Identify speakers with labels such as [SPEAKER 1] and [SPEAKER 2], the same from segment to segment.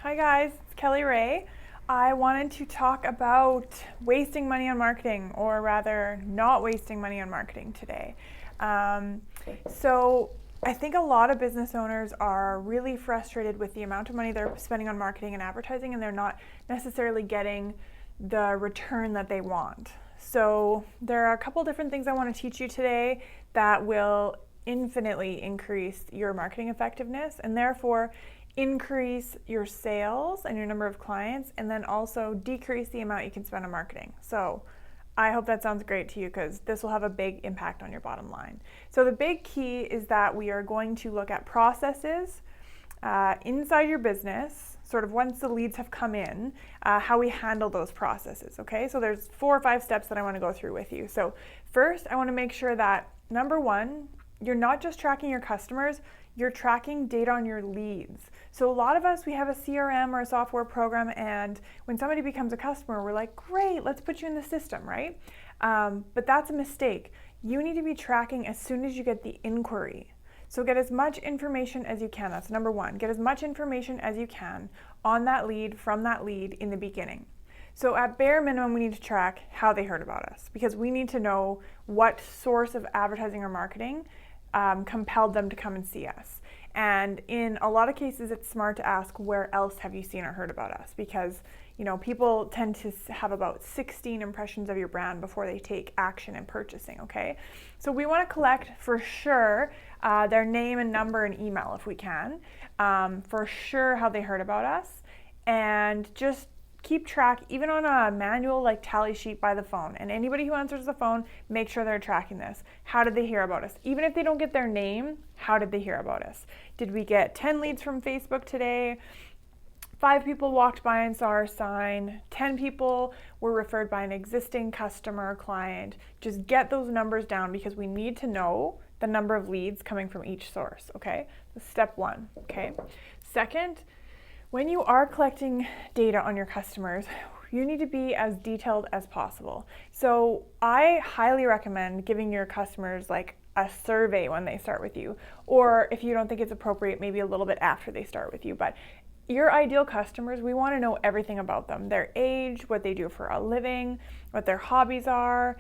[SPEAKER 1] Hi guys, it's Kelly Ray. I wanted to talk about wasting money on marketing, or rather, not wasting money on marketing today. So, I think a lot of business owners are really frustrated with the amount of money they're spending on marketing and advertising, and they're not necessarily getting the return that they want. So, there are a couple different things I want to teach you today that will infinitely increase your marketing effectiveness and therefore increase your sales and your number of clients, and then also decrease the amount you can spend on marketing. So I hope that sounds great to you because this will have a big impact on your bottom line. So the big key is that we are going to look at processes inside your business, sort of once the leads have come in, how we handle those processes, okay? So there's 4 or 5 steps that I want to go through with you. So first, I want to make sure that, number one, you're not just tracking your customers, you're tracking data on your leads. So a lot of us, we have a CRM or a software program, and when somebody becomes a customer, we're like, great, let's put you in the system, right? But that's a mistake. You need to be tracking as soon as you get the inquiry. So get as much information as you can. That's number one. Get as much information as you can on that lead, from that lead in the beginning. So at bare minimum, we need to track how they heard about us, because we need to know what source of advertising or marketing compelled them to come and see us. And in a lot of cases, it's smart to ask, where else have you seen or heard about us? Because people tend to have about 16 impressions of your brand before they take action in purchasing, okay? So we want to collect for sure their name and number and email if we can, for sure how they heard about us, and just keep track, even on a manual like tally sheet by the phone. And anybody who answers the phone, make sure they're tracking this. How did they hear about us? Even if they don't get their name, how did they hear about us? Did we get 10 leads from Facebook today? 5 people walked by and saw our sign. 10 people were referred by an existing customer or client. Just get those numbers down, because we need to know the number of leads coming from each source, okay? That's step one, okay? Second, when you are collecting data on your customers, you need to be as detailed as possible. So I highly recommend giving your customers like a survey when they start with you, or if you don't think it's appropriate, maybe a little bit after they start with you. But your ideal customers, we want to know everything about them: their age, what they do for a living, what their hobbies are,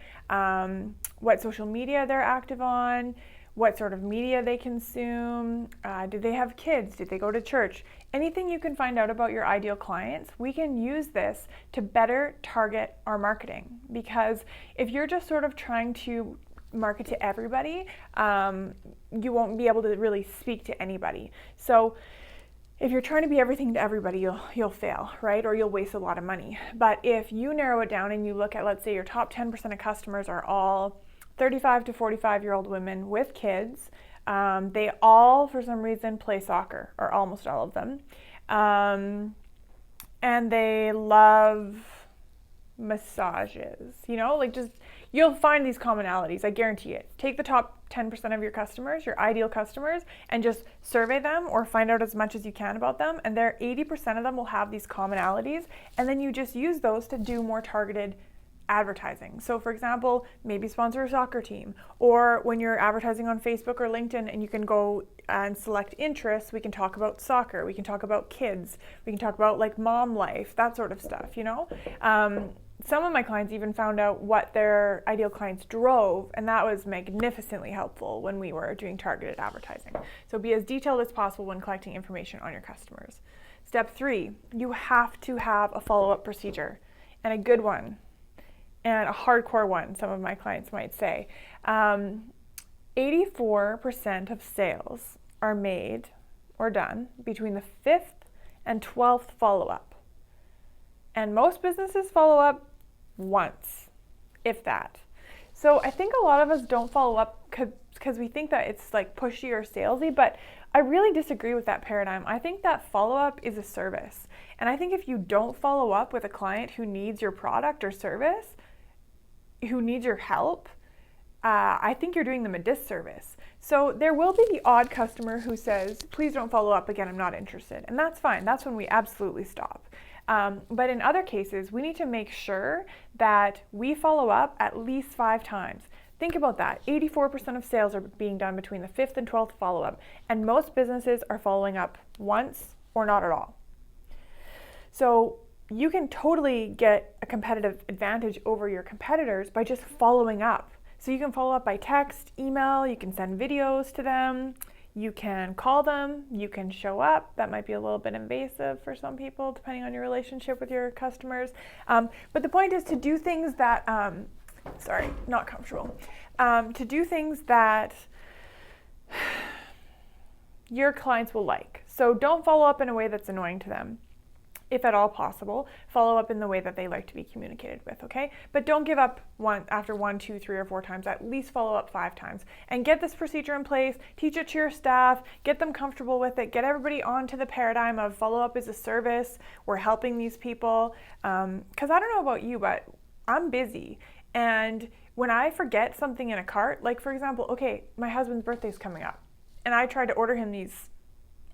[SPEAKER 1] what social media they're active on, what sort of media they consume, do they have kids, did they go to church? Anything you can find out about your ideal clients, we can use this to better target our marketing. Because if you're just sort of trying to market to everybody, you won't be able to really speak to anybody. So if you're trying to be everything to everybody, you'll fail, right? Or you'll waste a lot of money. But if you narrow it down and you look at, let's say your top 10% of customers are all 35 to 45-year-old women with kids. They all, for some reason, play soccer, or almost all of them. And they love massages, you'll find these commonalities, I guarantee it. Take the top 10% of your customers, your ideal customers, and just survey them or find out as much as you can about them. And 80% of them will have these commonalities. And then you just use those to do more targeted advertising. So for example, maybe sponsor a soccer team, or when you're advertising on Facebook or LinkedIn and you can go and select interests, we can talk about soccer, we can talk about kids, we can talk about like mom life, that sort of stuff, Some of my clients even found out what their ideal clients drove, and that was magnificently helpful when we were doing targeted advertising. So be as detailed as possible when collecting information on your customers. Step 3, you have to have a follow-up procedure, and a good one. And a hardcore one, some of my clients might say. 84% of sales are made or done between the 5th and 12th follow-up. And most businesses follow up once, if that. So I think a lot of us don't follow up because we think that it's like pushy or salesy, but I really disagree with that paradigm. I think that follow-up is a service. And I think if you don't follow up with a client who needs your product or service, who needs your help, I think you're doing them a disservice. So there will be the odd customer who says, please don't follow up again, I'm not interested. And that's fine, that's when we absolutely stop. But in other cases, we need to make sure that we follow up at least 5 times. Think about that. 84% of sales are being done between the 5th and 12th follow-up, and most businesses are following up once or not at all. So you can totally get a competitive advantage over your competitors by just following up. So you can follow up by text, email, you can send videos to them, you can call them, you can show up. That might be a little bit invasive for some people, depending on your relationship with your customers. But the point is to do things that, not comfortable, to do things that your clients will like. So don't follow up in a way that's annoying to them. If at all possible, follow up in the way that they like to be communicated with, okay? But don't give up after 1, 2, 3, or 4 times. At least follow up 5 times. And get this procedure in place, teach it to your staff, get them comfortable with it, get everybody onto the paradigm of follow up is a service. We're helping these people. Because I don't know about you, but I'm busy. And when I forget something in a cart, like for example, okay, my husband's birthday's coming up, and I tried to order him these,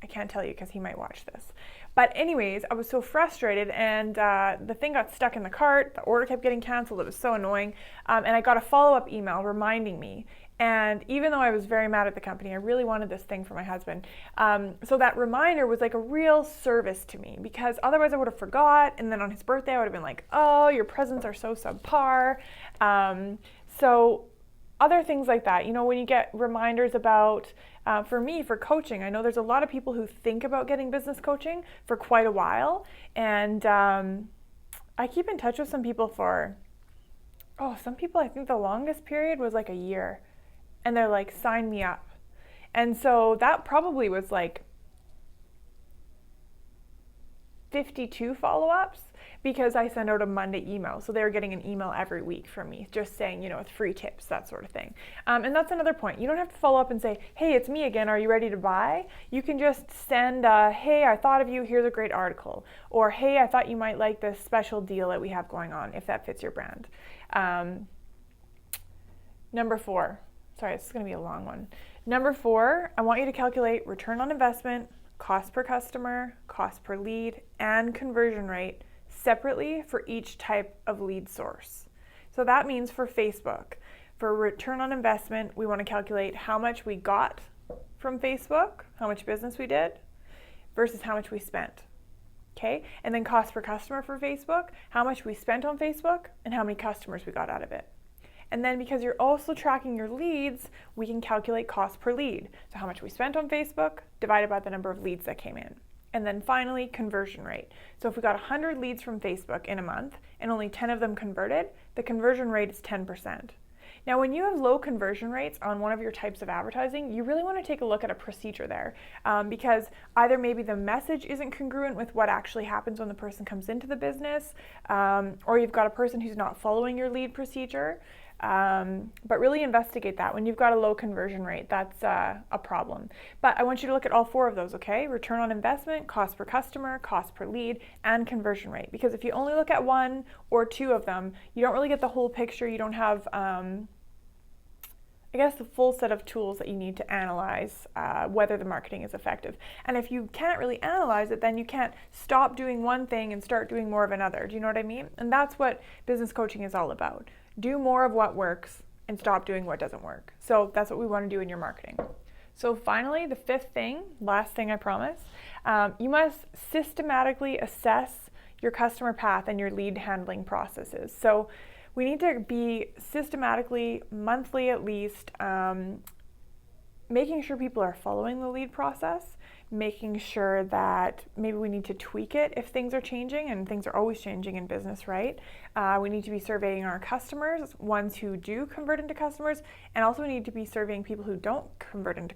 [SPEAKER 1] I can't tell you because he might watch this. But anyways, I was so frustrated, and the thing got stuck in the cart, the order kept getting canceled, it was so annoying, and I got a follow-up email reminding me. And even though I was very mad at the company, I really wanted this thing for my husband. So that reminder was like a real service to me, because otherwise I would have forgot, and then on his birthday I would have been like, oh, your presents are so subpar. So other things like that, when you get reminders about, for me, for coaching, I know there's a lot of people who think about getting business coaching for quite a while. And I keep in touch with some people some people, I think the longest period was like a year. And they're like, sign me up. And so that probably was like 52 follow-ups, because I send out a Monday email. So they're getting an email every week from me just saying, with free tips, that sort of thing. And that's another point. You don't have to follow up and say, hey, it's me again. Are you ready to buy? You can just send, hey, I thought of you. Here's a great article. Or, hey, I thought you might like this special deal that we have going on, if that fits your brand. Number 4. Sorry, this is going to be a long one. Number 4, I want you to calculate return on investment, cost per customer, cost per lead, and conversion rate separately for each type of lead source. So that means for Facebook, for return on investment, we want to calculate how much we got from Facebook, how much business we did, versus how much we spent. Okay? And then cost per customer for Facebook, how much we spent on Facebook, and how many customers we got out of it. And then because you're also tracking your leads, we can calculate cost per lead. So how much we spent on Facebook divided by the number of leads that came in. And then finally, conversion rate. So if we got 100 leads from Facebook in a month and only 10 of them converted, the conversion rate is 10%. Now, when you have low conversion rates on one of your types of advertising, you really want to take a look at a procedure there, because either maybe the message isn't congruent with what actually happens when the person comes into the business, or you've got a person who's not following your lead procedure. But really investigate that. When you've got a low conversion rate, that's a problem. But I want you to look at all 4 of those, okay? Return on investment, cost per customer, cost per lead, and conversion rate. Because if you only look at 1 or 2 of them, you don't really get the whole picture. You don't have, the full set of tools that you need to analyze whether the marketing is effective. And if you can't really analyze it, then you can't stop doing one thing and start doing more of another. Do you know what I mean? And that's what business coaching is all about. Do more of what works and stop doing what doesn't work. So that's what we want to do in your marketing. So finally, the 5th thing, last thing I promise, you must systematically assess your customer path and your lead handling processes. So we need to be systematically, monthly at least, making sure people are following the lead process, making sure that maybe we need to tweak it if things are changing, and things are always changing in business, right? We need to be surveying our customers, ones who do convert into customers, and also we need to be surveying people who don't convert into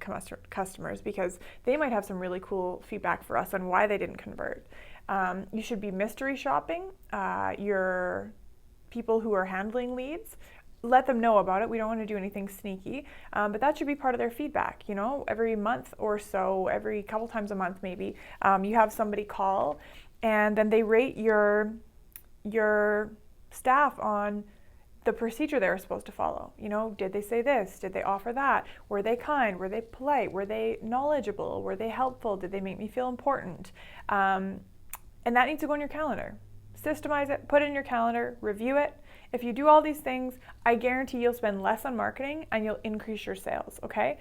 [SPEAKER 1] customers, because they might have some really cool feedback for us on why they didn't convert. You should be mystery shopping your people who are handling leads. Let them know about it. We don't want to do anything sneaky, but that should be part of their feedback. Every month or so, every couple times a month maybe, you have somebody call, and then they rate your staff on the procedure they were supposed to follow. Did they say this? Did they offer that? Were they kind? Were they polite? Were they knowledgeable? Were they helpful? Did they make me feel important? And that needs to go on your calendar. Systemize it, put it in your calendar, review it. If you do all these things, I guarantee you'll spend less on marketing and you'll increase your sales, okay?